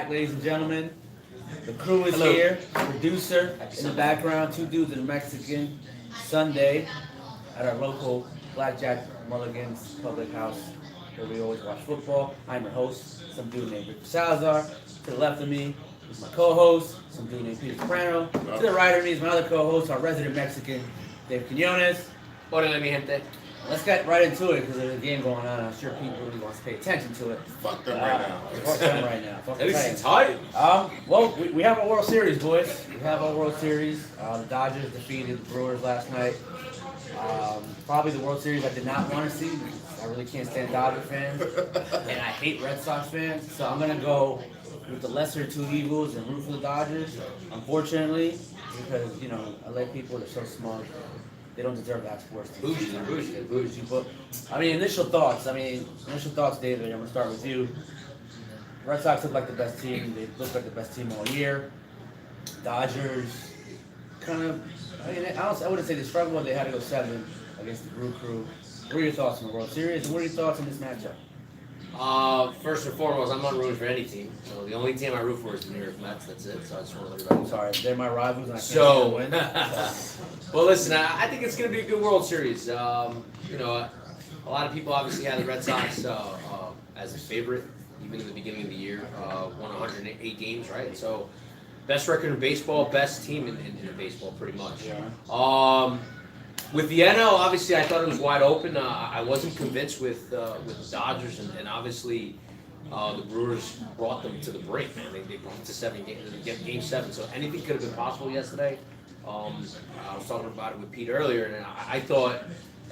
back, ladies and gentlemen. The crew is here. Producer in the background, two dudes in a Mexican. Sunday at our local Blackjack Mulligan's Public House where we always watch football. I'm your host, some dude named Victor Salazar. To the left of me is my co-host, some dude named Peter Soprano. To the right of me is my other co-host, our resident Mexican, Dave Quinones. Hola, mi gente. Let's get right into it because there's a game going on. I'm sure people really wants to pay attention to it. Fuck them right now. Fuck them right now. Fuck At least the it's Titans. tight. Well, we have a World Series, boys. We have a World Series. The Dodgers defeated the Brewers last night. Probably the World Series I did not want to see because I really can't stand Dodger fans. And I hate Red Sox fans. So I'm going to go with the lesser two evils and root for the Dodgers. Unfortunately, because, you know, LA people are so smug. They don't deserve to have sports teams. Bougie. But, initial thoughts, David, I'm going to start with you. Red Sox look like the best team. They look like the best team all year. Dodgers, kind of, I wouldn't say they struggled, but they had to go 7 against the Brew Crew. What are your thoughts on the World Series, and what are your thoughts on this matchup? First and foremost, I'm not rooting for any team. So the only team I root for is the New York Mets. That's it. So I just want to let everybody know. Sorry, they're my rivals, and I can't see them win. Well, listen, I think it's going to be a good World Series. You know, a lot of people obviously had the Red Sox as a favorite, even in the beginning of the year. Won 108 games, right? So, best record in baseball, best team in baseball, pretty much. Yeah. With the NL, obviously, I thought it was wide open. I wasn't convinced with the Dodgers, and obviously, the Brewers brought them to the brink, man. They brought them to 7 games, game 7. So anything could have been possible yesterday. I was talking about it with Pete earlier, and I thought,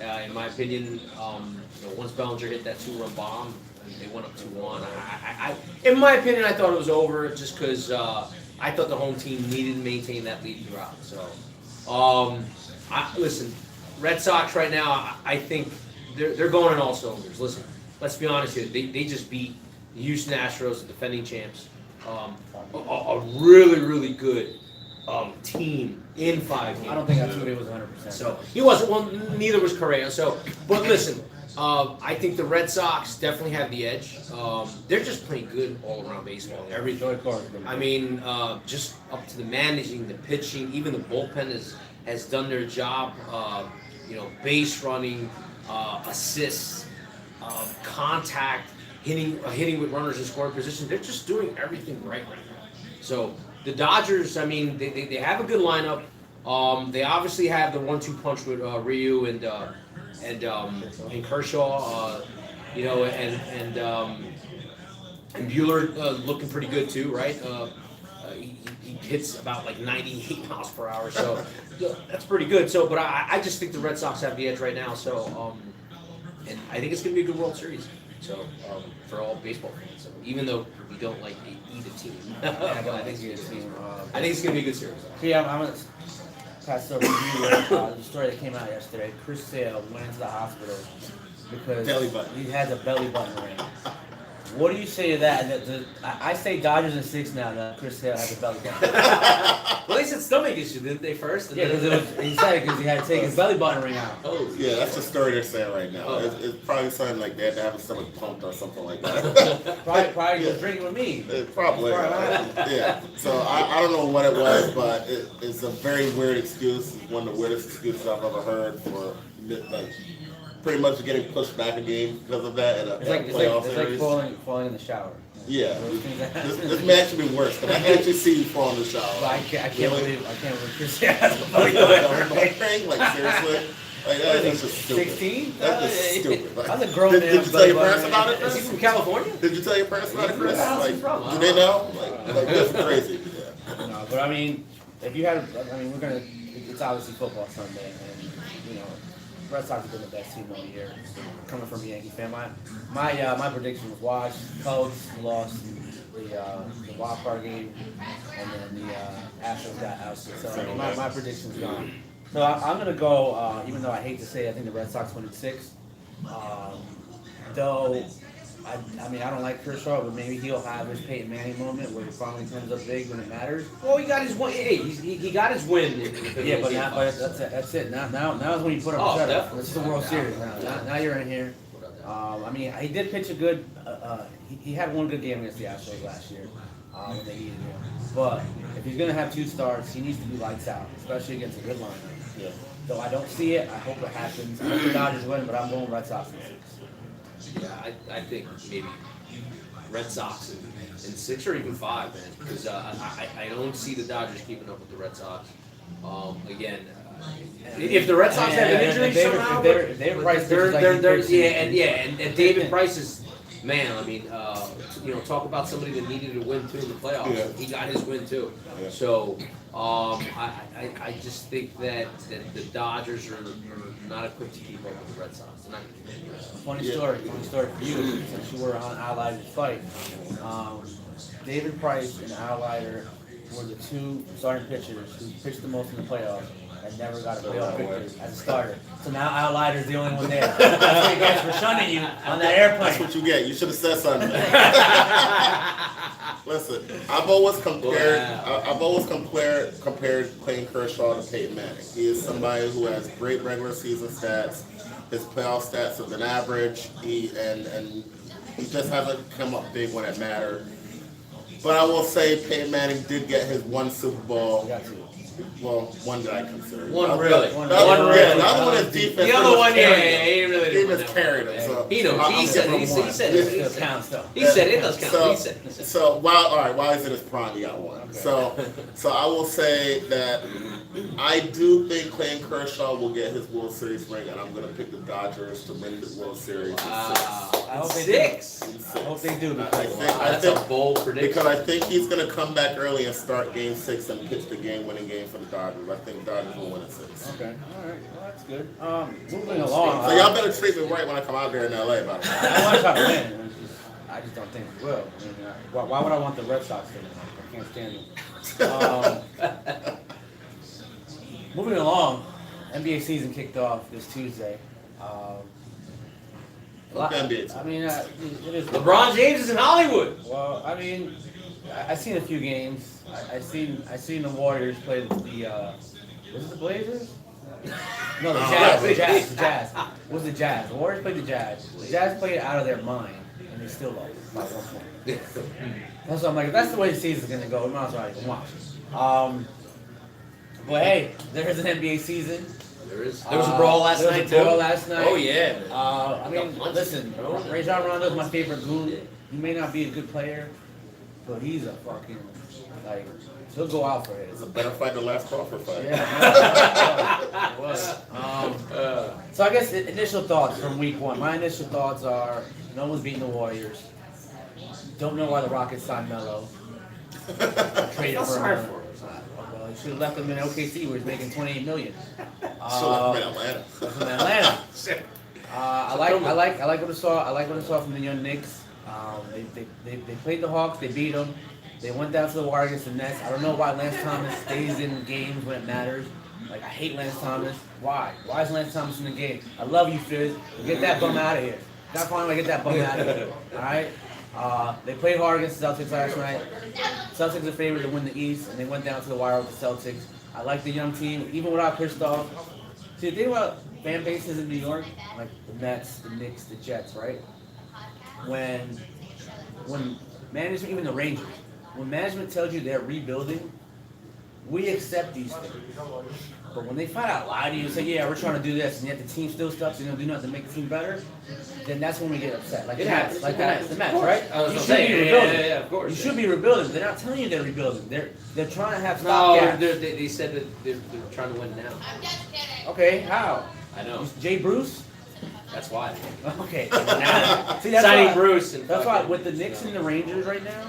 in my opinion, once Bellinger hit that 2-run bomb, and they went up 2-1. In my opinion, I thought it was over just because I thought the home team needed to maintain that lead throughout. So, listen, Red Sox right now, I think they're going on all cylinders. Listen, let's be honest here. They just beat the Houston Astros, the defending champs, a really, really good team in 5 games. I don't think Altuve was 100%. So he wasn't. Well, neither was Correa. So, but listen, I think the Red Sox definitely have the edge. They're just playing good all around baseball. Everything. I mean, just up to the managing, the pitching, even the bullpen has done their job. Base running, assists, contact, hitting with runners in scoring position. They're just doing everything right now. So the Dodgers, they have a good lineup. They obviously have the 1-2 punch with Ryu and Kershaw. And Buehler looking pretty good too, right? He hits about like 98 miles per hour, so that's pretty good. So, but I just think the Red Sox have the edge right now. So, and I think it's going to be a good World Series. So, for all baseball fans, so even though we don't like either team, I think it's going to be a good series. So yeah, I'm going to pass over to you. The story that came out yesterday. Chris Sale went into the hospital because he has a belly button ring. What do you say to that? I say Dodgers in 6 now. That Chris Sale has a belly button. Well, they said stomach issue, didn't they, first? Yeah, he said it because he had to take his belly button ring out. Oh, Yeah, that's the story they're saying right now. It's probably something like they had to have his stomach pumped or something like that. Probably was drinking with me. Probably. Yeah. So I don't know what it was, but it's a very weird excuse. It's one of the weirdest excuses I've ever heard for pretty much getting pushed back a game because of that in a playoff series. It's like falling in the shower. Yeah, this match should be worse. Because I can actually see you fall in the shower. Well, I can't believe Chris Sale has a belly button ring. Like seriously. That's just stupid. 16? That's just stupid. I was a grown man. Did you tell your parents about it, is he Chris? from California? Did you tell your parents about it, Chris? Where's he from? Do they know? Like that's crazy. Yeah. No, but if you had, it's obviously football Sunday, and Red Sox have been the best team all year. Coming from a Yankee fan, my prediction was Wash. Cubs lost the wild card game, and then the Astros got ousted. So my prediction's gone. So I'm gonna go. Even though I hate to say it, I think the Red Sox win in 6. Though I don't like Kershaw, but maybe he'll have his Peyton Manning moment where he finally turns up big when it matters. Well, he got his win. Hey, he got his win. Yeah, but that's it. Now is when you put him Oh, shut up. definitely. This is the World Series now. Now you're in here. He did pitch a good. He had one good game against the Astros last year. when they needed him. But if he's gonna have 2 starts, he needs to be lights out, especially against a good lineup. Yeah. Though I don't see it, I hope it happens. I hope the Dodgers win, but I'm going Red Sox in 6. Yeah, I think maybe Red Sox in 6 or even 5, man, because I don't see the Dodgers keeping up with the Red Sox. Again, if the Red Sox have an injury somehow, if David Price pitches like he pitched, and David Price is, man, I mean, talk about somebody that needed a win too in the playoffs. Yeah. He got his win too. Yeah. So I just think that the Dodgers are not equipped to keep up with the Red Sox. They're not gonna keep up with the Red Sox. funny story for you, since you were on Al Leiter's fight. David Price and Al Leiter were the 2 starting pitchers who pitched the most in the playoffs and never got a playoff victory as a starter. So now Al Leiter's the only one there. That's what you guys for shunning you on that That's airplane. what you get. You should have said something. Listen, I've always compared Clayton Kershaw to Peyton Manning. He is somebody who has great regular season stats. His playoff stats have been average. He just hasn't come up big when it mattered. But I will say Peyton Manning did get his 1 Super Bowl. Got you. Well, 1 that I consider. One really. One The other, really. yeah, the other one is defense. The other one, He he really He didn't win just that carried one. him. So He knows. I'm He said giving it. him He one. said It it. still counts though. He said it does count. He said it. So while he's in his prime, he got 1. Okay. So I will say that I do think Clayton Kershaw will get his World Series ring, and I'm going to pick the Dodgers to win the World Series. Wow. I hope they 6. do. I hope they do. I Because think- That's a bold prediction. Because I think he's going to come back early and start Game 6 and pitch the game-winning game for the Dodgers. I think Dodgers will win at 6. okay, all right, well that's good. Moving along. So y'all better treat me right when I come out there in LA, by the way. I want to try to win. I just don't think we will. I mean, why would I want the Red Sox to win? I can't stand them. Moving along, NBA season kicked off this Tuesday. Fuck NBA. I mean, it is. LeBron James is in Hollywood. Well, I mean, I've seen a few games. I seen the Warriors play the was it the Blazers? No, the Jazz. Was the Jazz? The Warriors played the Jazz. The Jazz played out of their mind, and they still lost by 1 point. That's why I'm like, if that's the way the season's gonna go, we might as well not even watch. But hey, there's an NBA season. There was a brawl last There was night a too. brawl last night. Oh yeah. man. I mean, listen, Rajon Rondo's my favorite goon. He may not be a good player, but he's a fucking, like, he'll go out for it. It's a better fight than the last Crawford fight. Yeah. It was. So I guess initial thoughts from week 1. My initial thoughts are no one's beating the Warriors. Don't know why the Rockets signed Melo. Traded for sorry him. for him. Well, you should have left him in OKC where he's making $28 million. So like in Atlanta. From Atlanta. I like what I saw. I like what I saw from the young Knicks. They played the Hawks. They beat them. They went down to the wire against the Nets. I don't know why Lance Thomas stays in games when it matters. Like, I hate Lance Thomas. Why? Why is Lance Thomas in the game? I love you, Fizz. Get that bum out of here. Gotta find a way to get that bum out of here. All right. They played hard against the Celtics last night. Celtics are favored to win the East, and they went down to the wire with the Celtics. I like the young team, even without Kristoff. See, the thing about fan bases in New York, like the Mets, the Knicks, the Jets, right? When management, even the Rangers, when management tells you they're rebuilding, we accept these things. But when they flat out lie to you and say, yeah, we're trying to do this, and yet the team still sucks, and they don't do nothing to make the team better, then that's when we get upset. Like the Mets, the Mets, right? I was You gonna should say, be rebuilding. yeah, of course. You should be rebuilding. They're not telling you they're rebuilding. They're trying to have No, stopgaps. they said that they're trying to win now. Okay, how? I know. Jay Bruce? That's why. Okay. See, that's Signing why, Bruce and that's why fucking- with the Knicks and the Rangers right now,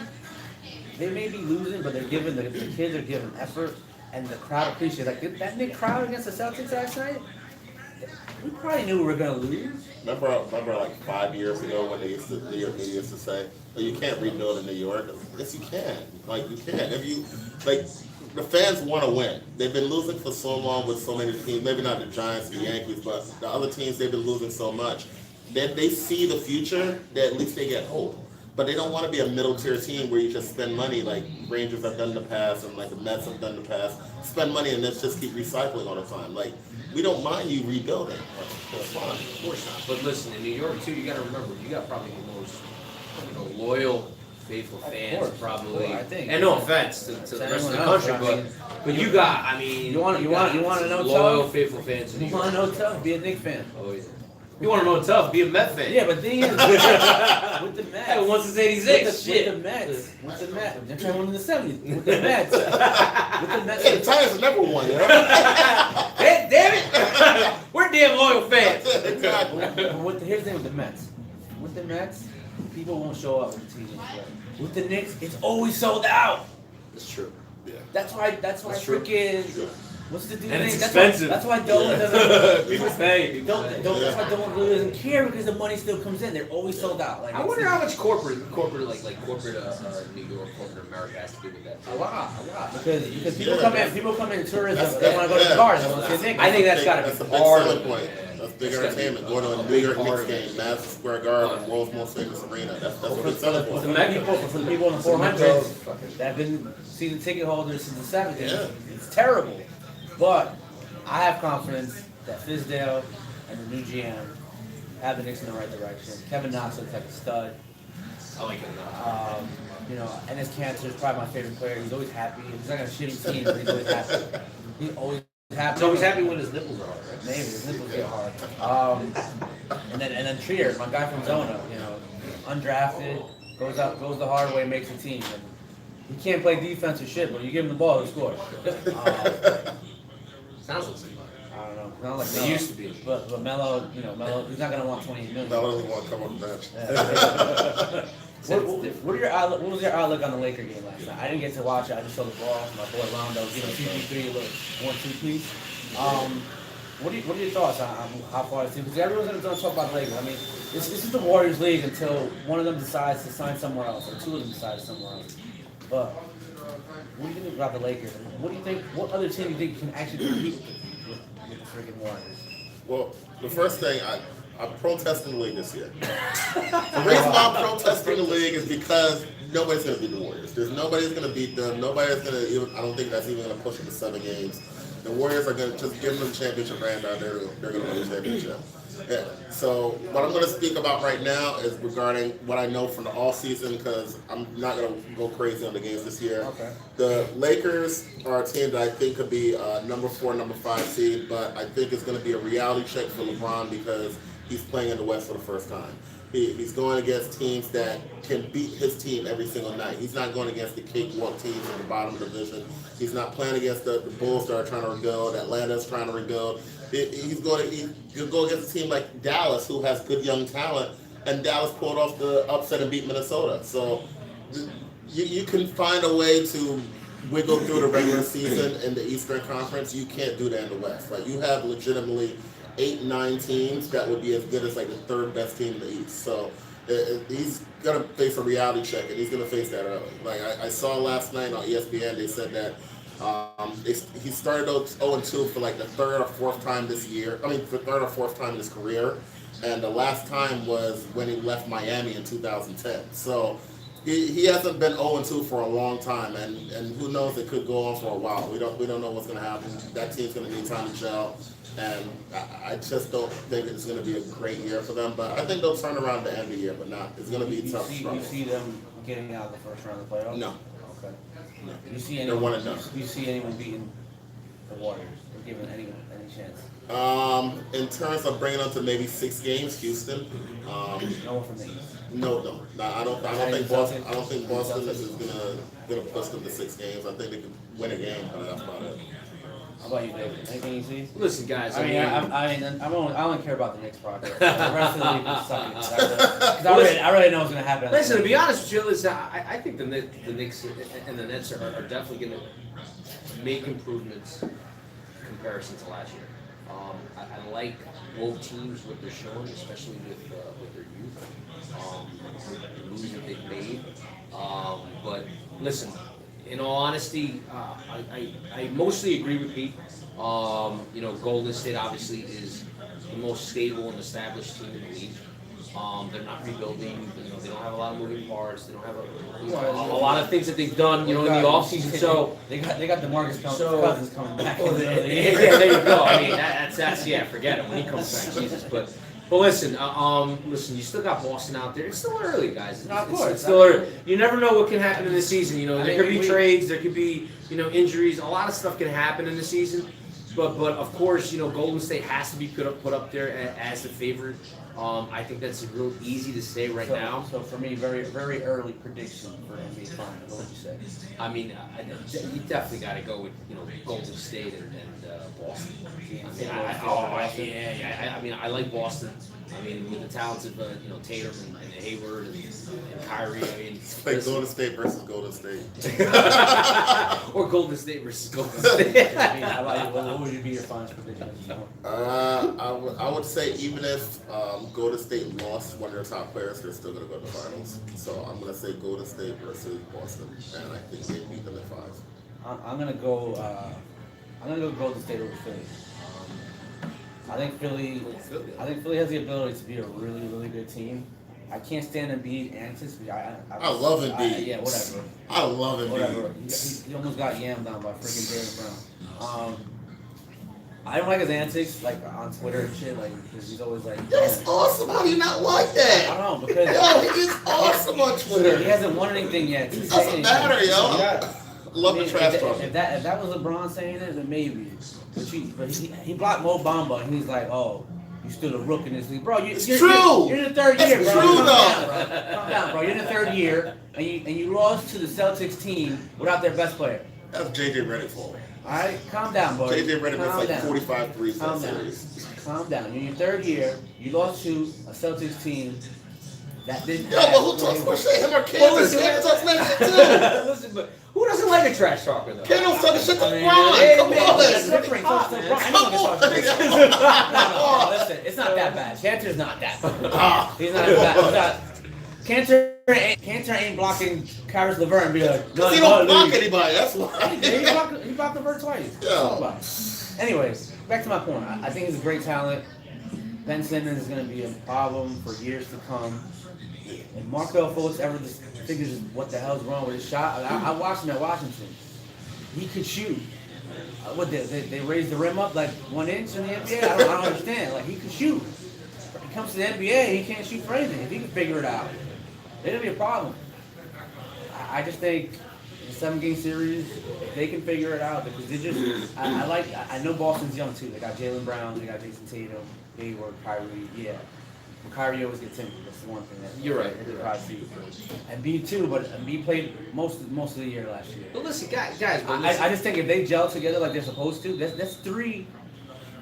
they may be losing, but they're giving the kids are giving effort, and the crowd appreciates. Like that Knicks crowd against the Celtics last night, we probably knew we were gonna lose. Remember like 5 years ago when they used to say, oh, you can't rebuild in New York. Yes, you can. Like, you can. If you, like, the fans want to win. They've been losing for so long with so many teams. Maybe not the Giants, the Yankees, but the other teams, they've been losing so much. That they see the future, that at least they get hope. But they don't want to be a middle tier team where you just spend money like Rangers have done in the past and like the Mets have done in the past. Spend money and let's just keep recycling all the time. Like, we don't mind you rebuilding. That's fine. Of course not. But listen, in New York too, you got to remember, you got probably the most loyal faithful Of fans course, probably. I think. And no offense to the rest of anyone the else, country, I mean, but you got, I mean, you wanna know loyal, tough? faithful fans. in You New want to York. know tough? Be a Knicks fan. Oh yeah. You want to know tough? Be a Met fan. Yeah, but then with the Mets. Hey, once it's 86, shit. With the Mets. They're trying to win in the 70s. With the Mets. With the Yeah, Mets. the Giants never won, you know? Hey, damn it! We're damn loyal fans. Exactly. Here's the thing with the Mets. With the Mets, people won't show up when the team is play. With the Knicks, it's always sold out. That's true. Yeah. That's why That's true. freaking what's the dude And name? it's That's expensive. That's why Dolan doesn't. People pay. That's why Dolan really doesn't care because the money still comes in. They're always sold out. Like I wonder how much corporate like corporate New York, corporate America has to do with that. a lot. Because people Yeah, come in tourism. That's- They want to go to the yeah. bars. They want to see a Knicks. I think that's gotta That's be a big part selling of it. point. That's big That's gotta entertainment. be Going to a a New big York part Knicks of it. game, Madison Square Garden, world's most famous arena. That's a big selling For point. the people in the 400s that have been season ticket holders since the 70s, Yeah. it's terrible. But I have confidence that Fizdale and the new GM have the Knicks in the right direction. Kevin Knox looks like a stud. I like it. Enes Kanter is probably my favorite player. He's always happy. He's not on a shitty team, but he's always happy. He's always happy. He's always happy when his nipples are hard, right? Maybe his nipples get hard. And then Trier, my guy from Zona, undrafted, goes the hard way, makes the team. And he can't play defense or shit, but you give him the ball, he scores. Sounds like somebody. I don't know. Not like They Melo. used to be. But Melo, he's not gonna want 28 million. Melo doesn't want to come on the bench. Yeah. What was your outlook on the Laker game last night? I didn't get to watch it. I just saw the ball. My boy Rondo, 2v3, a little 1-2 piece. What are your thoughts on how far this team? Because everyone's going to talk about the Lakers. I mean, this is the Warriors league until one of them decides to sign somewhere else, or two of them decide somewhere else. But what do you think about the Lakers? And what do you think? What other team do you think can actually compete with the freaking Warriors? Well, the first thing, I'm protesting the league this year. The reason why I'm protesting the league is because nobody's going to beat the Warriors. There's nobody's going to beat them. Nobody's going to even, I don't think that's even going to push them to 7 games. The Warriors are going to just give them the championship right now. They're going to win the championship. Yeah. So what I'm going to speak about right now is regarding what I know from the all season, because I'm not going to go crazy on the games this year. Okay. The Lakers are a team that I think could be number 4, number 5 seed, but I think it's going to be a reality check for LeBron because he's playing in the West for the first time. He's going against teams that can beat his team every single night. He's not going against the cakewalk teams at the bottom of the division. He's not playing against the Bulls that are trying to rebuild. Atlanta's trying to rebuild. He'll go against a team like Dallas, who has good young talent, and Dallas pulled off the upset and beat Minnesota. So you can find a way to wiggle through the regular season in the Eastern Conference. You can't do that in the West. Like, you have legitimately 8-9 teams that would be as good as like the 3rd best team in the East. So he's gonna face a reality check, and he's gonna face that early. Like I saw last night on ESPN, they said that he started 0-2 for like the 3rd or 4th time this year. I mean, for 3rd or 4th time in his career, and the last time was when he left Miami in 2010. So he hasn't been 0-2 for a long time, and who knows, it could go on for a while. We don't know what's gonna happen. That team's gonna need time to gel. And I just don't think it's going to be a great year for them. But I think they'll turn around at the end of the year, but not. It's going to be tough. You see them getting out of the first round of the playoffs? No. Okay. No. You see They're 1-0. You see anyone beating the Warriors or giving anyone any chance? In terms of bringing them to maybe 6 games, Houston. No one from the East. No. I don't think Boston. I don't think Boston is gonna push them to 6 games. I think they could win a game, but that's about it. How about you, David? Anything you see? Listen, guys. I only care about the Knicks project. The rest of the league is sucking. Because I already know what's going to happen. Listen, to be honest with you, listen, I think the Knicks and the Nets are definitely going to make improvements in comparison to last year. I like both teams, what they're showing, especially with their youth, the moves that they've made. But listen, in all honesty, I mostly agree with Pete. Golden State obviously is the most stable and established team in the league. They're not rebuilding. They don't have a lot of moving parts. They don't have a lot of things that they've done, in the offseason. So they got DeMarcus Cousins coming back. yeah, there you go. I mean, that's forget it when he comes back, Jesus. But Well, listen. You still got Boston out there. It's still early, guys. No, of course. It's still early. You never know what can happen in the season. You know, I there mean, could be we- trades. There could be injuries. A lot of stuff can happen in the season. But of course, Golden State has to be put up there as the favorite. I think that's real easy to say right now. So for me, very very early prediction for NBA Finals. What would you say? I mean, you definitely got to go with Golden State and Boston. I mean, I like Boston. I mean, with the talents of Tatum and Hayward and Kyrie. I mean, It's like Golden State versus Golden State. or Golden State versus Golden State. I mean, how about you? What would be your finals prediction? I would say even if Golden State lost one of their top players, they're still going to go to the finals. So I'm going to say Golden State versus Boston, and I think they beat them in 5. I'm gonna go. I'm gonna go Golden State over Philly. I think Philly has the ability to be a really really good team. I can't stand Embiid and I love Embiid. Yeah, whatever. I love Embiid. Whatever. He almost got yammed down by freaking Jaylen Brown. I don't like his antics, like on Twitter and shit, like because he's always like. That's awesome. How do you not like I that? don't know because Yo, he's awesome on Twitter. he hasn't won anything yet. It doesn't matter, yo. Yeah. Love the trash if talk. that was LeBron saying it, then maybe. But he blocked Mo Bamba and he's like, oh, you still a rook in this league, bro. It's true. You're in the third It's year, bro. true, Calm though. down, bro. Calm down, bro. You're in the third year and you lost to the Celtics team without their best player. That's JJ Redick's fault. All right, calm down, boy. JJ Redick Calm missed like down. 45 threes in Calm that down. series. Calm down. You're in your third year. You lost to a Celtics team that didn't. Yo, but who talks more shit? Him or Well, Kendall? listen, Kendall talks more shit too. Listen, but who doesn't like a trash talker though? Kendall's talking shit to I mean, Bron. hey, Come man, on. it's different. So LeBron, anyone can talk to Come him. No, listen, it's not that bad. Cantor's not that bad. He's not that bad. Cantor ain't blocking Karis LeVert and be like, no, He don't block anybody. That's why. He blocked LeVert twice. Yeah. Anyways, back to my point. I think he's a great talent. Ben Simmons is going to be a problem for years to come. And Markel Fultz ever just figures what the hell's wrong with his shot. I watched him at Washington. He could shoot. What they raised the rim up like 1 inch in the NBA? I don't understand. Like he could shoot. When it comes to the NBA, he can't shoot for anything. If he can figure it out, it'll be a problem. I just think in a 7-game series, if they can figure it out, because they just I know Boston's young too. They got Jaylen Brown, they got Jason Tatum, Hayward, Kyrie. Yeah. Kyrie always gets injured. That's the one thing that You're right. They probably see. And B too, but B played most of the year last year. But listen, guys. But I just think if they gel together like they're supposed to, that's 3.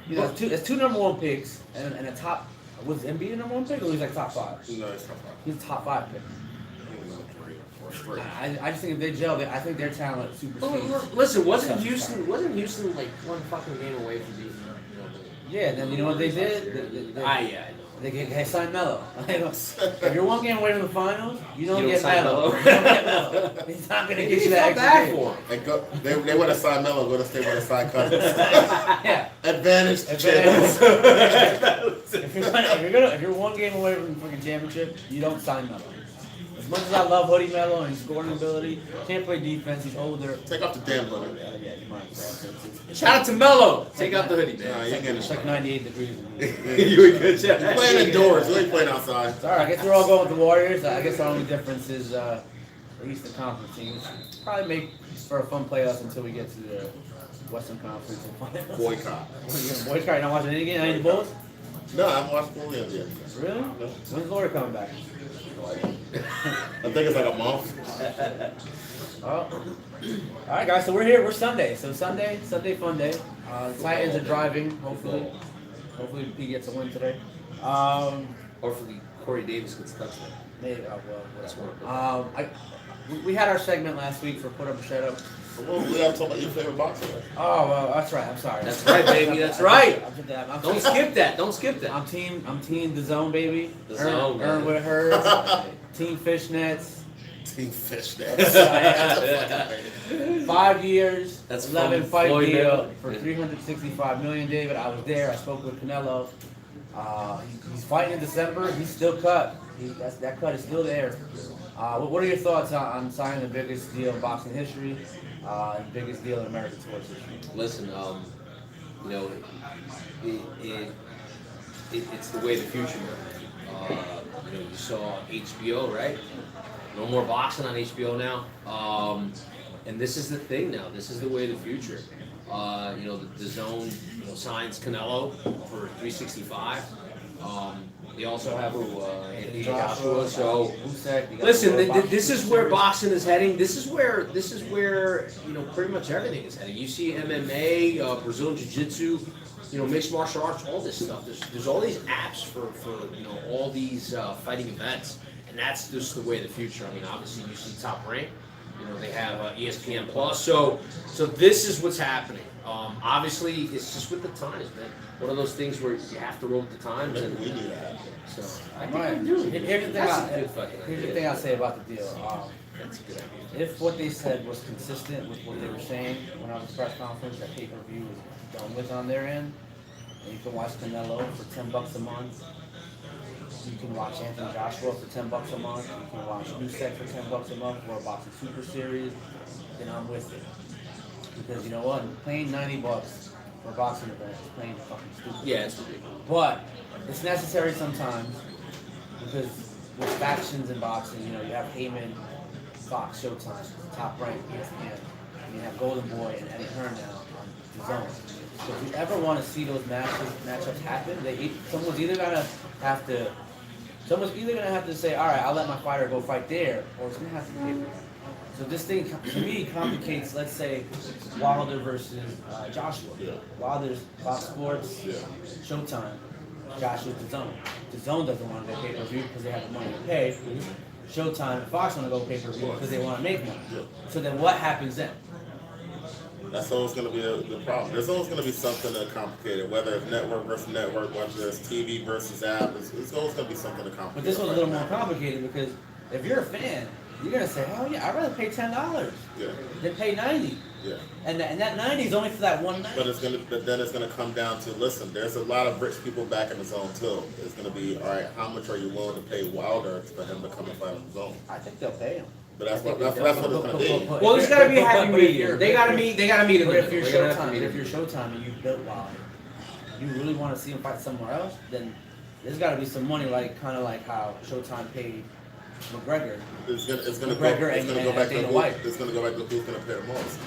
You know, that's 2 number 1 picks and a top. Was Embiid a number 1 pick or was he like top 5? No, it's top 5. He's a top 5 pick. I just think if they gel, I think their talent supersedes. Listen, wasn't Houston like 1 fucking game away from beating them? Yeah, then you know what they did? Yeah. They signed Melo. If you're 1 game away from the finals, you don't get sign Melo. Melo. You don't get Melo. He's not gonna get It's you that not extra bad game. for him. They want to sign Melo. Go to State want to sign Cousins. Yeah. Advantage to If Chips. you're 1 game away from the freaking championship, you don't sign Melo. As much as I love Hoodie Melo and his scoring ability, can't play defense. He's older. Take off the damn hoodie. Yeah, you might. Shout out to Melo. Take out the hoodie, Nah, man. you ain't getting It's like 98 degrees. You a good job. You're playing indoors. You ain't playing outside. It's all right. I guess we're all going with the Warriors. I guess our only difference is the Eastern Conference teams. Probably make for a fun playoffs until we get to the Western Conference and finals. Boycott. What, you gonna boycott? You're not watching any game? Any Bulls? No, I haven't watched Bulls yet. Really? No. When's Laura coming back? I think it's like a month. Oh. All right, guys. So we're here. We're Sunday. So Sunday fun day. The Titans are driving. Hopefully P gets a win today. Hopefully Corey Davis gets touched. Maybe. Well, That's whatever. one. We had our segment last week for Put Up or Shut Up. Well, we have to talk about your favorite boxer. Oh well, that's right. I'm sorry. That's right, baby. That's right. I'm Don't skip that. Don't skip that. I'm team the zone, baby. The zone, Earn man. with hers. Team Fishnets. Team Fishnet. 5 years. That's 11 from fight Floyd deal Mayweather. for $365 million. David, I was there. I spoke with Canelo. He's fighting in December. He's still cut. That cut is still there. What are your thoughts on signing the biggest deal in boxing history, and biggest deal in American sports history? Listen, you know, it's the way of the future. You saw HBO, right? No more boxing on HBO now. And this is the thing now. This is the way of the future. The Zone signs Canelo for 365. They also have Anthony Joshua. So listen, this is where boxing is heading. This is where pretty much everything is heading. You see MMA, Brazilian Jiu-Jitsu, mixed martial arts, all this stuff. There's all these apps for all these fighting events, and that's just the way of the future. I mean, obviously you see Top Rank. They have ESPN Plus. So this is what's happening. Obviously, it's just with the times, man. One of those things where you have to roll with the times, and We do that. so I think Right. we do. Here's the That's thing I'll say about the deal. That's a good idea. If what they said was consistent with what they were saying when I was at the press conference, that pay-per-view was done with on their end, and you can watch Canelo for $10 a month. You can watch Anthony Joshua for $10 a month. You can watch Usyk for $10 a month for a boxing super series. Then I'm with it. Because you know what? Paying $90 for a boxing event is playing fucking stupid. Yeah, it's ridiculous. But it's necessary sometimes because with factions in boxing, you have Heyman, Fox, Showtime, Top Rank, ESPN, and you have Golden Boy and Eddie Hearn now on the Zone. So if you ever want to see those matchups happen, someone's either gonna have to say, all right, I'll let my fighter go fight there, or it's gonna have to be. So this thing, to me, complicates, let's say, Wilder versus Joshua. Yeah. Wilder's Fox Sports, Yeah. Showtime, Joshua's the Zone. The Zone doesn't want to go pay-per-view because they have the money to pay. Showtime and Fox want to go pay-per-view because they want to make money. Yeah. So then what happens then? That's always going to be the problem. There's always going to be something that complicated, whether it's network versus network, whether it's TV versus app. It's always going to be something to complicate. But this one's a little more complicated because if you're a fan, you're gonna say, "Hell yeah, I'd rather pay $10 Yeah, than pay $90." yeah. And that 90 is only for that one night. But then it's gonna come down to, listen, there's a lot of rich people back in the Zone too. It's gonna be, all right, how much are you willing to pay Wilder for him to come and fight in the Zone? I think they'll pay him. But that's what it's gonna be. Well, there's got to be a happy But if medium. you're- They got to meet. They got to meet in But the if you're middle. They're gonna have to Showtime, meet if in you're the middle. Showtime and you built Wilder, you really want to see him fight somewhere else, then there's got to be some money, kind of like how Showtime paid McGregor. It's gonna go McGregor back to Dana who, White. it's gonna go back to who's gonna pay the most.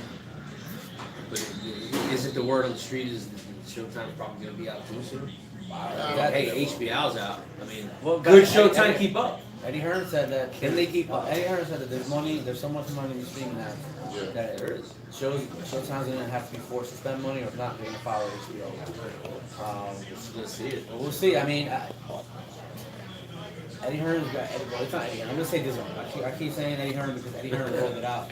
But isn't the word on the street is that Showtime's probably going to be out too soon? Hey, HBO's out. I mean, Well, could but Showtime Eddie- keep up? Eddie Hearn said that. Can they keep up? Eddie Hearn said that there's so much money in the streaming app Yeah. that There is. Showtime's gonna have to be forced to spend money, or if not, they're gonna follow HBO. Just going to see it. But we'll see. I mean, Eddie Hearn's got. Well, it's not Eddie Hearn. I'm gonna say this one. I keep saying Eddie Hearn because Eddie Hearn rolled it out,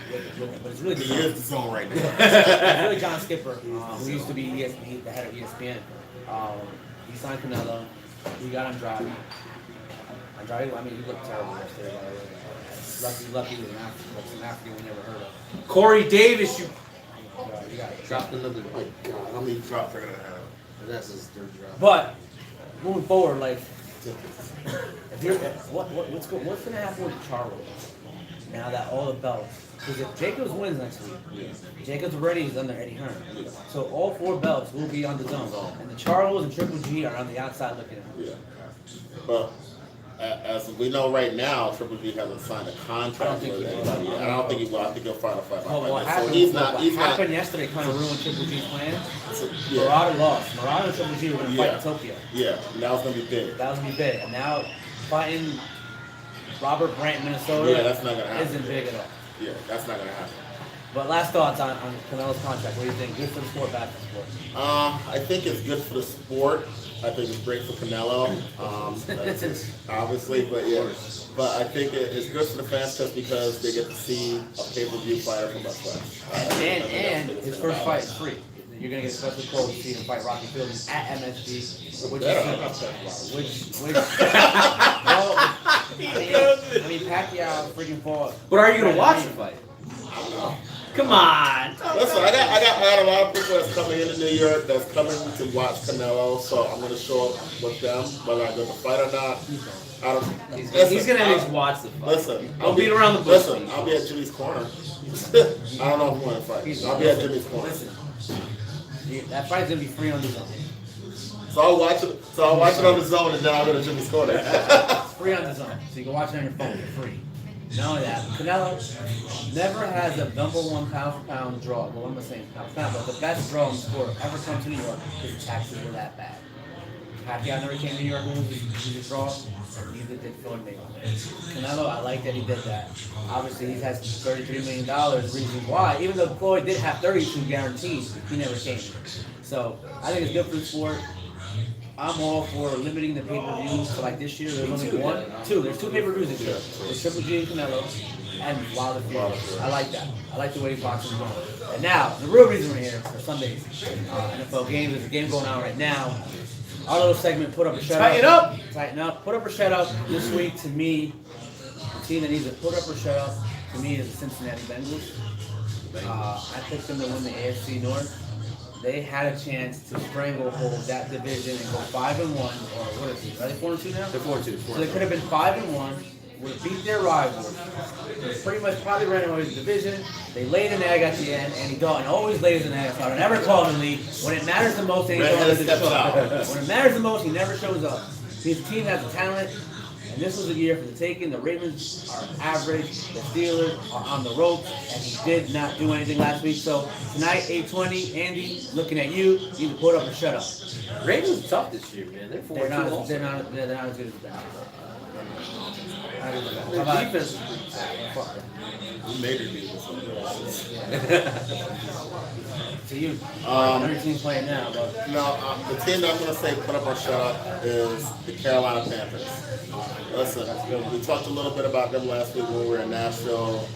but it's really He John, is the Zone right now. it's really John Skipper, who used to be the head of ESPN. He signed Canelo. He got Andrade. Andrade, I mean, he looked terrible yesterday. Lucky he was an African we never heard of. Corey Davis, you You got it. dropped another. Oh, God, how many drops are gonna have? That's his third drop. But moving forward, like, if you're, what's gonna happen with Charlo now that all the belts? Because if Jacobs wins next week, Jacobs already is under Eddie Hearn, so all 4 belts will be on the Zone, and the Charlos and Triple G are on the outside looking in. Yeah. But as we know right now, Triple G hasn't signed a contract think with he will. anybody yet. I don't think he will. I think he'll fight a fight. Well, what So happened, he's what not. He's not. happened yesterday kind of ruined Triple G's plans. Yeah. Murata lost. Murata and Triple G were gonna fight Yeah. in Tokyo. Yeah. And that was gonna be big. That was gonna be big, and now fighting Robert Brant, Minnesota, Yeah, that's not gonna happen. isn't big at all. Yeah, that's not gonna happen. But last thoughts on Canelo's contract. What do you think? Good for the sport, bad for the sport? I think it's good for the sport. I think it's great for Canelo. Obviously, but yeah. But I think it's good for the fans just because they get to see a pay-per-view fighter from us fight. And his first fight is free. You're gonna get a special code to see him fight Rocky Fielding at MSG, which well, I mean Pacquiao freaking fought. But are you going to watch the fight? Come on. Listen, I got a lot of people that's coming into New York that's coming to watch Canelo, so I'm gonna show up with them, whether I go to fight or not. I don't. He's going to at least watch the fight. Listen, Don't beat around the bush. Listen, I'll be at Jimmy's corner. I don't know if I'm going to fight. I'll be at Jimmy's corner. Listen, that fight's gonna be free on the Zone. So I'll watch it. So I'll watch it on the zone and then I'll go to Jimmy Scotter. It's free on the zone, so you can watch it on your phone for free. Not only that, Canelo never has a number one pound for pound draw. Well, I'm not saying pound for pound, but the best draw in the sport ever come to New York because the taxes were that bad. Pacquiao never came to New York when he was draw. Neither did Floyd Mayweather. Canelo, I like that he did that. Obviously, he has $33 million. Reason why, even though Floyd did have 32 guaranteed, he never came. So I think it's good for the sport. I'm all for limiting the pay-per-views. So like this year, there's only two. There's two pay-per-views this year. There's Triple G and Canelo, and Wilder Fury. I like that. I like the way boxing is going. And now, the real reason we're here for Sunday's NFL games. There's a game going on right now. Our little segment, Put Up or Shut Up. Tighten up! Tighten up. Put Up or Shut Up. This week, to me, the team that needs to put up or shut up, to me, is the Cincinnati Bengals. I picked them to win the AFC North. They had a chance to stranglehold that division and go 5-1, or what is it? Are they 4-2 now? They're 4-2. So they could have been 5-1, would have beat their rivals. They pretty much probably ran away with the division. They laid an egg at the end. Andy Dalton always lays an egg. So I don't ever call him in the league. When it matters the most, Andy Dalton doesn't show up. When it matters the most, he never shows up. His team has the talent. And this was a year for the taking. The Ravens are average. The Steelers are on the ropes. And he did not do anything last week. So tonight, 8:20, Andy, looking at you, you need to put up or shut up. Ravens are tough this year, man. They're 4-2. They're not as good as the Bengals. Their defense is pretty tough. We made it defense. To you. Every team's playing now, but No, the team that I'm going to say put up or shut up is the Carolina Panthers. Listen, we talked a little bit about them last week when we were in Nashville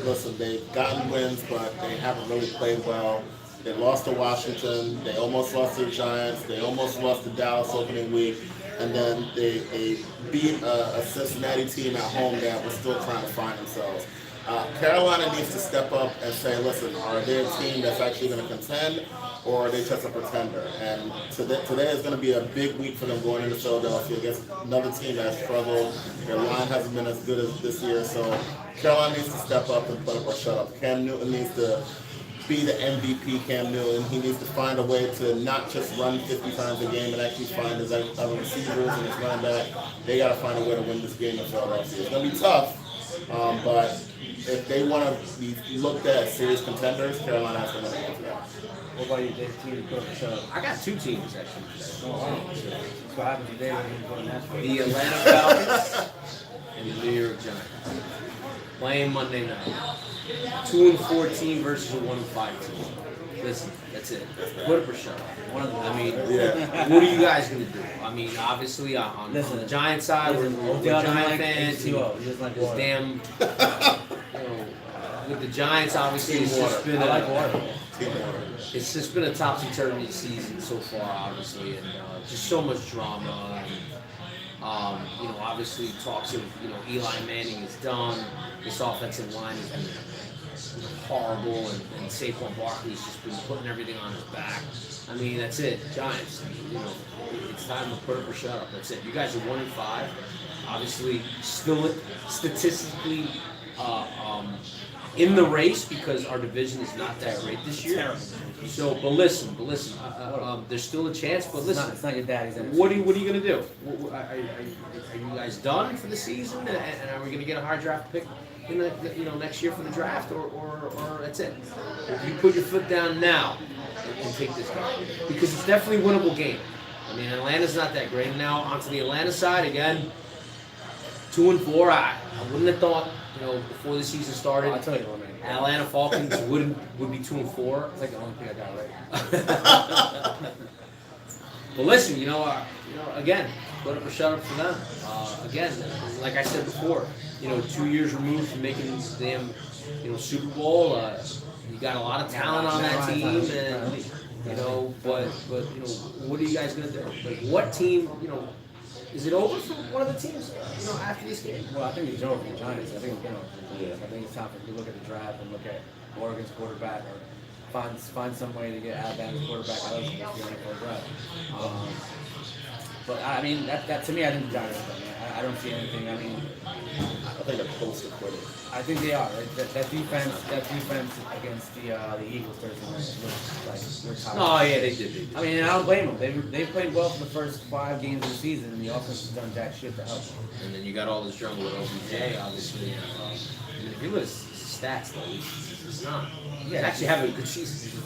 listen, they've gotten wins, but they haven't really played well. They lost to Washington. They almost lost to the Giants. They almost lost to Dallas opening week. And then they beat a Cincinnati team at home that was still trying to find themselves. Carolina needs to step up and say, listen, are they a team that's actually going to contend, or are they just a pretender? And today is going to be a big week for them going into Philadelphia against another team that has struggled. Their line hasn't been as good as this year, so Carolina needs to step up and put up or shut up. Cam Newton needs to be the MVP Cam Newton. He needs to find a way to not just run 50 times a game and actually find his other receivers and his running back. They got to find a way to win this game in Philadelphia. It's going to be tough, but if they want to be looked at as serious contenders, Carolina has to win the game for that. what about you, Dave? Team to put up or shut up? I got two teams, actually. Oh, wow. So what happens today when you go to Nashville? The Atlanta Falcons and the New York Giants. Playing Monday night. 2-14 versus a 1-5 team. Listen, that's it. Put up or shut up. One of them. I mean, what are you guys gonna do? I mean, obviously on the Giant side, we're Giant fans. This damn, with the Giants, obviously, it's just been it's just been a topsy-turvy season so far, obviously, and just so much drama. And, obviously talks of Eli Manning is done. This offensive line has been horrible, and Saquon Barkley's just been putting everything on his back. I mean, that's it. Giants, it's time to put up or shut up. That's it. You guys are 1-5. Obviously, still statistically in the race because our division is not that great this year. So, but listen. There's still a chance. But listen, it's not your daddy's. What are you gonna do? Are you guys done for the season? And are we gonna get a high draft pick in the next year for the draft, or that's it? If you put your foot down now and take this game, because it's definitely a winnable game. I mean, Atlanta's not that great. Now onto the Atlanta side again. 2-4. I wouldn't have thought before the season started. I'll tell you what, man. Atlanta Falcons would be 2-4. It's like the only thing I got right. Well, listen, again, put up or shut up for them. Again, like I said before, 2 years removed from making the damn, Super Bowl. You got a lot of talent on that team, and but what are you guys gonna do? Like, what team, is it over for one of the teams, after this game? Well, I think it's over for the Giants. I think it's time for you to look at the draft and look at Oregon's quarterback, or find some way to get Alabama's quarterback out of the NFL draft. But I mean, that to me, I think the Giants are done. I don't see anything. I mean, I think they're close to quitting. I think they are. Right? That defense against the Eagles Thursday night looks like we're tired. Oh yeah, they did. I mean, I don't blame them. They played well for the first 5 games of the season, and the offense has done jack shit to help them. And then you got all this drama with OBJ, obviously. If you look at his stats, though, he's not. He's actually having a good season.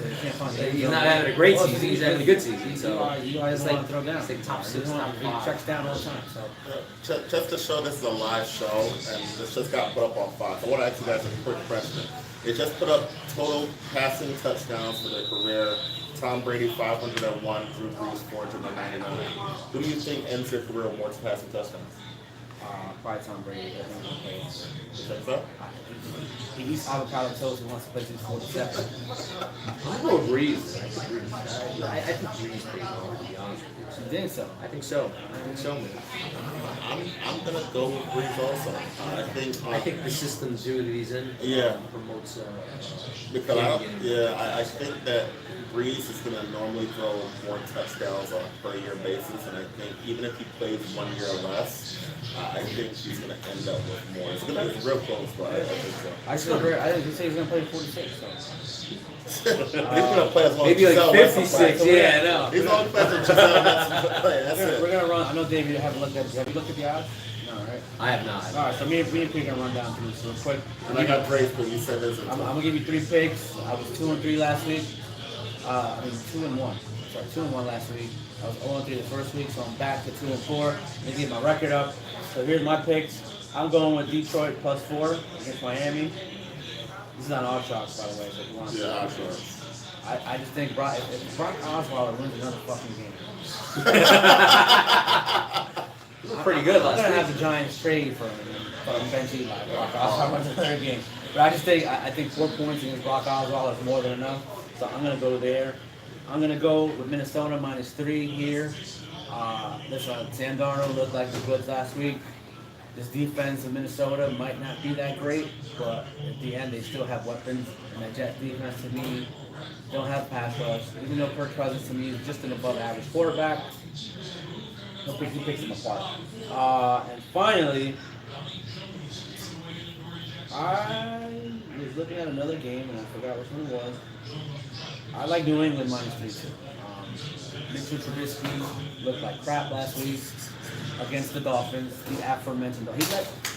He's not having a great season. He's having a good season. So you guys want to throw down. It's like top 6, top He 5. checks down all the time. So Just to show this is a live show, and this just got put up on Fox, I want to ask you guys a quick question. It just put up total passing touchdowns for their career. Tom Brady 501, Drew Brees 499. Who do you think ends their career with more passing touchdowns? probably Tom Brady. I think he plays. You think so? He eats avocado toast and wants to play since 47. I know Breeze. I think Breeze plays well, to be honest with you. You think so? I think so. Man. I'm gonna go with Breeze also. I think the system too that he's in promotes. Because I think that Breeze is gonna normally throw more touchdowns on a per year basis, and I think even if he plays 1 year less, I think he's gonna end up with more. It's gonna be real close, but I think so. I think he said he's gonna play 46. So. He's gonna play as long Maybe as like Giselle 56. Yeah, I know. He's only playing as Giselle Watson play. That's it. We're gonna run. I know David, you haven't looked at. Have you looked at the odds? No, right? I have not. All right, so me and Pete are gonna run down through this real quick. And I got Brace, but you said this. I'm gonna give you 3 picks. I was 2-3 last week. 2-1. Sorry, 2-1 last week. I was 0-3 the first week, so I'm back to 2-4. Let me get my record up. So here's my picks. I'm going with Detroit +4 against Miami. This is on Odd Shots, by the way. So if you want to Sure. I just think if Brock Osweiler wins another fucking game, Pretty good I'm last gonna week. have the Giants trade for him and bench Eli. Brock Osweiler wins another game. But I just think 4 points against Brock Osweiler is more than enough. So I'm gonna go there. I'm gonna go with Minnesota -3 here. Listen, Sam Darnold looked like the goods last week. This defense of Minnesota might not be that great, but at the end they still have weapons. And that Jets defense to me don't have pass rush. Even though Kirk Cousins to me is just an above average quarterback, he picks them apart. And finally, I was looking at another game and I forgot which one it was. I like New England -3 too. Mitchell Trubisky looked like crap last week against the Dolphins. The aforementioned.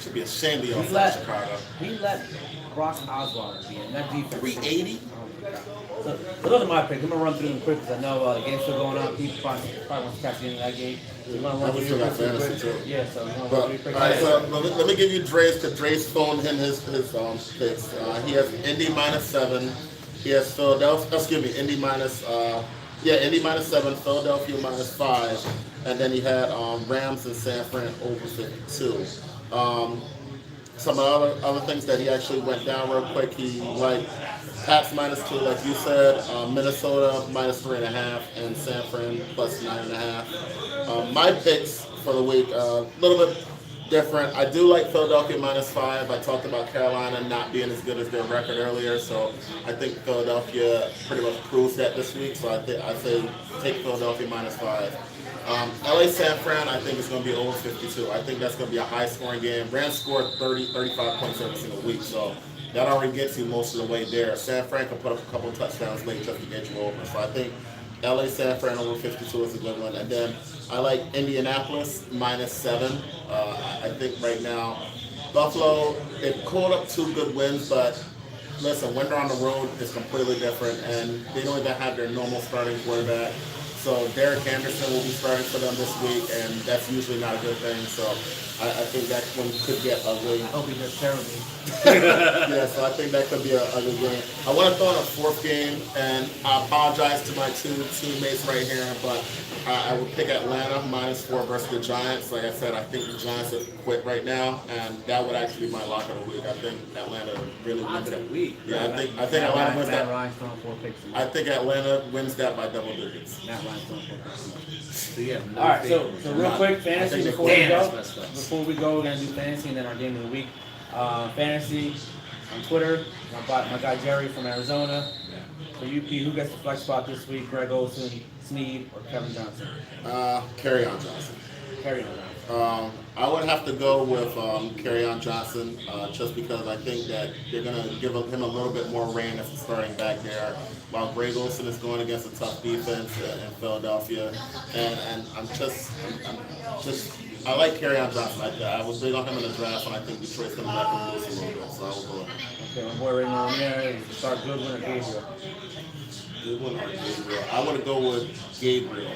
Should be ashamed of He yourself, let- Chicago. He let Brock Osweiler be in that defense. 380? So those are my picks. I'm gonna run through them quick because I know the game's still going on. People probably wants to catch the end of that game. So I'm gonna run I would through still your got picks real fantasy quick. too. Yeah, so I'm gonna But, run through your all right, picks. so let me give you Dre's, because Dre's phoned him his picks. He has Indy -7. He has Philadelphia, Indy Indy -7, Philadelphia -5. And then he had Rams and San Fran over 52. Some other things that he actually went down real quick. He liked Pats -2, like you said, Minnesota -3.5, and San Fran +9.5. My picks for the week, a little bit different. I do like Philadelphia -5. I talked about Carolina not being as good as their record earlier, so I think Philadelphia pretty much proves that this week. So I say take Philadelphia -5. LA San Fran, I think it's going to be over 52. I think that's going to be a high scoring game. Rams scored 35 points every single week, so that already gets you most of the way there. San Fran can put up a couple of touchdowns late just to get you over. So I think LA San Fran over 52 is a good one. And then I like Indianapolis -7. I think right now Buffalo, they've called up 2 good wins, but listen, when they're on the road, it's completely different, and they don't even have their normal starting quarterback. So Derek Anderson will be starting for them this week, and that's usually not a good thing. So I think that one could get ugly. I hope he does terribly. Yeah, so I think that could be a good game. I want to throw in a 4th game, and I apologize to my 2 teammates right here, but I would pick Atlanta -4 versus the Giants. Like I said, I think the Giants have quit right now, and that would actually be my lock of the week. I think Atlanta really wins that. Yeah, I think Atlanta wins Matt that. Ryan's throwing 4 picks. I think Atlanta wins that by double digits. Matt Ryan's throwing 4 picks. So you have no All right, faith so in real him. quick, fantasy think before they- we Damn, go. that's messed up. Before we go, we're gonna do fantasy and then our game of the week. Fantasy on Twitter. My guy Jerry from Arizona. For UP, who gets the flex spot this week? Greg Olson, Snead, or Kevin Johnson? Carry on, Johnson. Carry on. I would have to go with Kerryon Johnson, just because I think that they're going to give him a little bit more reign as a starting back there, while Greg Olsen is going against a tough defense in Philadelphia. And I like Kerryon Johnson. I was big on him in the draft, and I think Detroit's going to let him loose a little bit, so I will go with him. Okay, my boy Raymond Ramirez, start Goodwin or Gabriel? Goodwin or Gabriel? I want to go with Gabriel.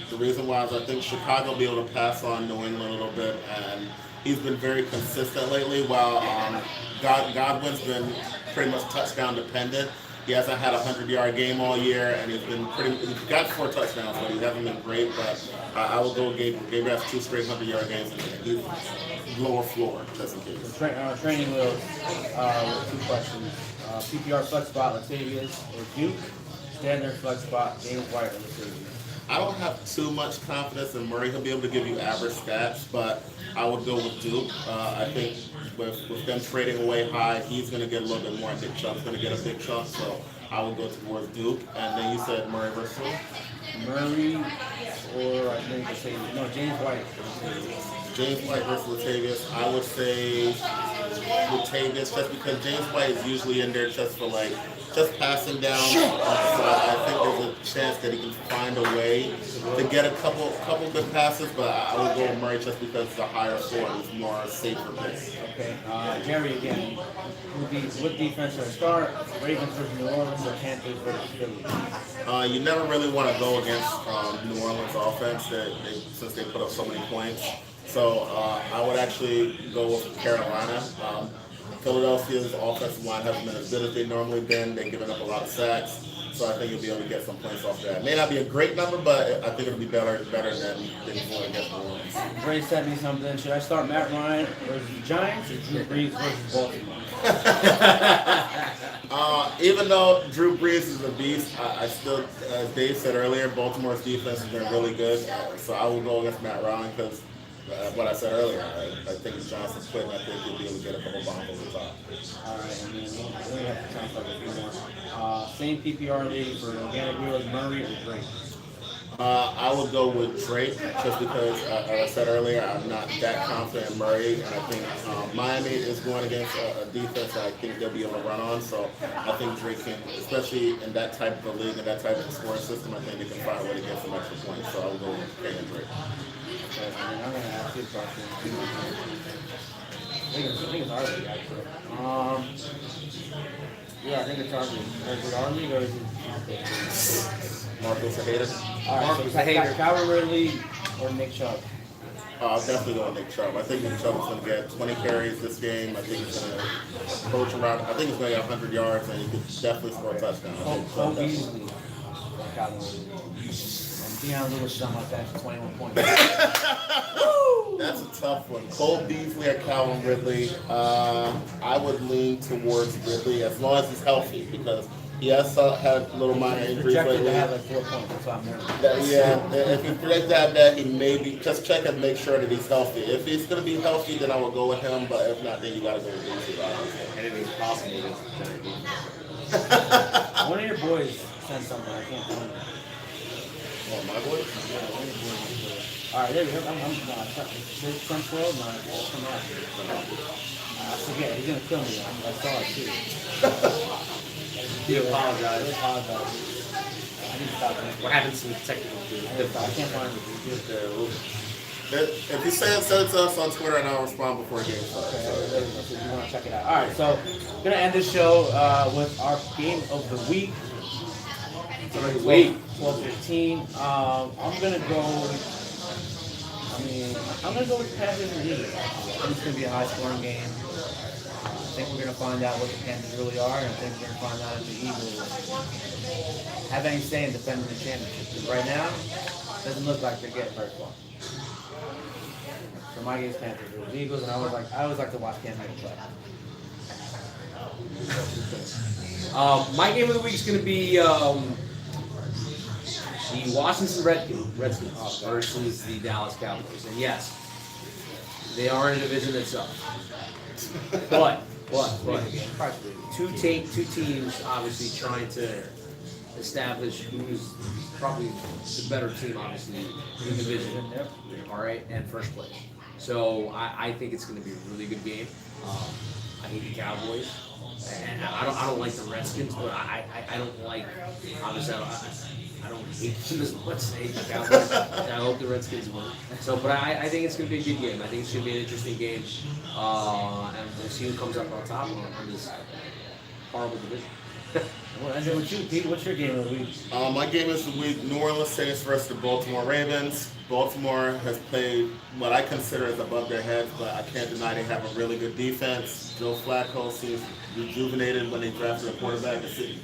The reason why is I think Chicago will be able to pass on New England a little bit, and he's been very consistent lately, while Godwin's been pretty much touchdown dependent. He hasn't had a 100-yard game all year, and he's got 4 touchdowns, but he hasn't been great. But I will go with Gabriel. Gabriel has 2 straight 100-yard games, and he's lower floor, just in case. Training wheels with 2 questions. PPR flex spot, Latavius or Duke? Standard flex spot, James White or Latavius? I don't have too much confidence in Murray. He'll be able to give you average stats, but I would go with Duke. I think with them trading away high, he's going to get a little bit more. I think Chubb's going to get a big chunk, so I would go towards Duke. And then you said Murray versus Murray or I think James White. James White versus Latavius. I would say Latavius, just because James White is usually in there just for just passing down. So I think there's a chance that he can find a way to get a couple good passes, but I would go with Murray just because it's a higher floor and it's more safer pick. Okay, Jerry again. What defense should I start? Ravens versus New Orleans or Panthers versus Philly? You never really want to go against New Orleans offense since they put up so many points. So I would actually go with Carolina. Philadelphia's offensive line hasn't been as good as they normally been. They've given up a lot of sacks, so I think you'll be able to get some points off that. It may not be a great number, but I think it'll be better than going against New Orleans. Ray sent me something. Should I start Matt Ryan versus the Giants or Drew Brees versus Baltimore? Even though Drew Brees is a beast, I still, as Dave said earlier, Baltimore's defense has been really good. So I will go against Matt Ryan because what I said earlier, I think it's Johnson quitting. I think he'll be able to get a couple bombs over the top. All right, and then we have to talk about a few more. Same PPR league for organic wheels, Murray or Drake? I would go with Drake just because, as I said earlier, I'm not that confident in Murray, and I think Miami is going against a defense that I think they'll be able to run on. So I think Drake can, especially in that type of a league and that type of scoring system, I think they can find a way to get some extra points. So I would go with K and Drake. Okay, and then I'm going to ask you a question. I think it's our league, actually. Yeah, I think it's our league. Is it our league or is it Marcos Ojeda? All right, Marcus so Ojeda. Calvin Ridley or Nick Chubb? I'll definitely go with Nick Chubb. I think Nick Chubb is going to get 20 carries this game. I think he's going to coach around. I think he's going to get 100 yards, and he could definitely score a touchdown. Cole Beasley or Calvin Ridley? Deion Lewis, something like that, 21 points. That's a tough one. Cole Beasley or Calvin Ridley. I would lean towards Ridley as long as he's healthy because he has had little minor injuries Projected lately. to have like 4 points, that's what I'm hearing. Yeah, if he predicts that, he may be. Just check and make sure that he's healthy. If he's going to be healthy, then I will go with him. But if not, then you got to go with Beasley. Anything's possible against the Giant defense. One of your boys sent something, I can't find it. Oh, my boy? All right, there we go. Trump's World, no, it's from that. I forget, he's going to kill me. I saw it too. You apologize. I apologize. I need to stop thinking. We're having some technical I can't find it. If you send it to us on Twitter, and I'll respond before the game starts. Okay, there we go. So if you want to check it out. All right, so gonna end this show with our game of the week. Wait. 12-15. I'm gonna go. I'm gonna go with Panthers and Eagles. I think it's gonna be a high-scoring game. I think we're gonna find out what the Panthers really are, and I think we're gonna find out if the Eagles have any say in defending the championship. Because right now, it doesn't look like they're getting very far. So my game's Panthers versus Eagles, and I always like to watch Cam Newton play. My game of the week is going to be the Washington Redskins versus the Dallas Cowboys. And yes, they are in a division that's up. But two teams obviously trying to establish who's probably the better team, obviously, in the division. Yep. All right, and first place. So I think it's going to be a really good game. I hate the Cowboys, and I don't like the Redskins, but I don't like, obviously I don't hate them as much as I hate the Cowboys. I hope the Redskins win. So, but I think it's going to be a good game. I think it's going to be an interesting game, and we'll see who comes up on top on this horrible division. Well, and then with you, Pete, what's your game of the week? My game is the week, New Orleans Saints versus the Baltimore Ravens. Baltimore has played what I consider as above their heads, but I can't deny they have a really good defense. Joe Flacco seems rejuvenated when they drafted a quarterback. He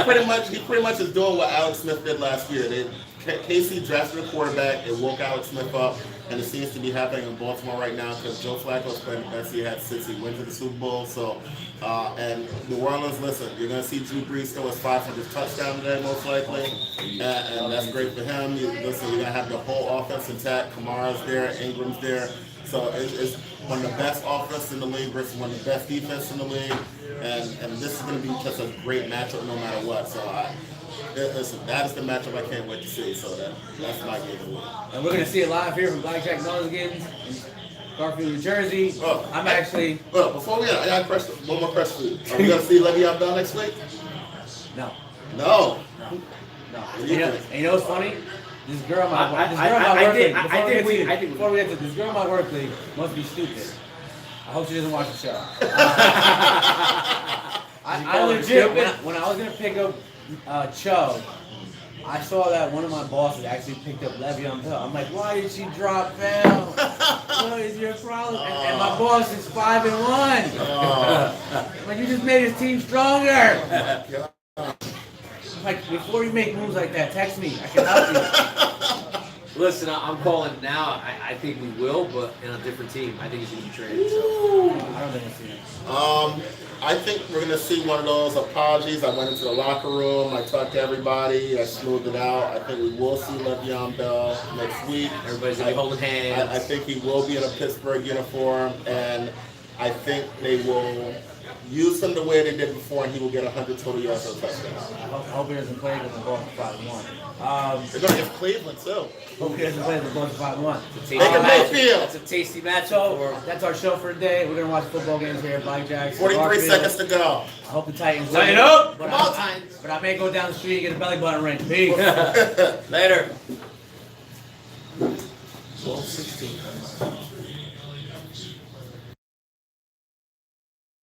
pretty much is doing what Alex Smith did last year. KC drafted a quarterback, it woke Alex Smith up, and it seems to be happening in Baltimore right now because Joe Flacco's playing the best he had since he went to the Super Bowl. So, and New Orleans, listen, you're going to see Drew Brees throw his 500th touchdown today, most likely, and that's great for him. You're going to have the whole offense intact. Kamara's there, Ingram's there. So it's one of the best offenses in the league versus one of the best defense in the league, and this is going to be just a great matchup no matter what. So listen, that is the matchup I can't wait to see. So that's my game of the week. And we're going to see it live here from Blackjack Mulligan's in Garfield, New Jersey. Oh, I'm actually... Well, before we end, I got a question, one more question for you. Are we going to see Le'Veon Bell next week? No. No. No. You know what's funny? This girl at my before we get to this girl at my work league must be stupid. I hope she doesn't watch the show. I legit, when I was going to pick up Chubb, I saw that one of my bosses actually picked up Le'Veon Bell. I'm like, why did she drop Bell? What is your problem? And my boss is 5-1. Like, you just made his team stronger. Like, before you make moves like that, text me. I can help you. Listen, I'm calling it now. I think we will, but in a different team. I think he's going to be traded. So. I don't think I've seen it. I think we're going to see one of those apologies. I went into the locker room. I talked to everybody. I smoothed it out. I think we will see Le'Veon Bell next week. Everybody's going to be holding hands. I think he will be in a Pittsburgh uniform, and I think they will use him the way they did before, and he will get 100 total yards or touchdown. I hope he doesn't play because we're going for 5-1. They're going to get Cleveland, too. Hope he doesn't play because we're going for 5-1. Baker Mayfield. That's a tasty match. So that's our show for today. We're gonna watch football games here at Blackjack. 43 seconds to go. I hope the Titans Line up. But Come on, Titans. But I may go down the street and get a belly button ring. Peace. Later.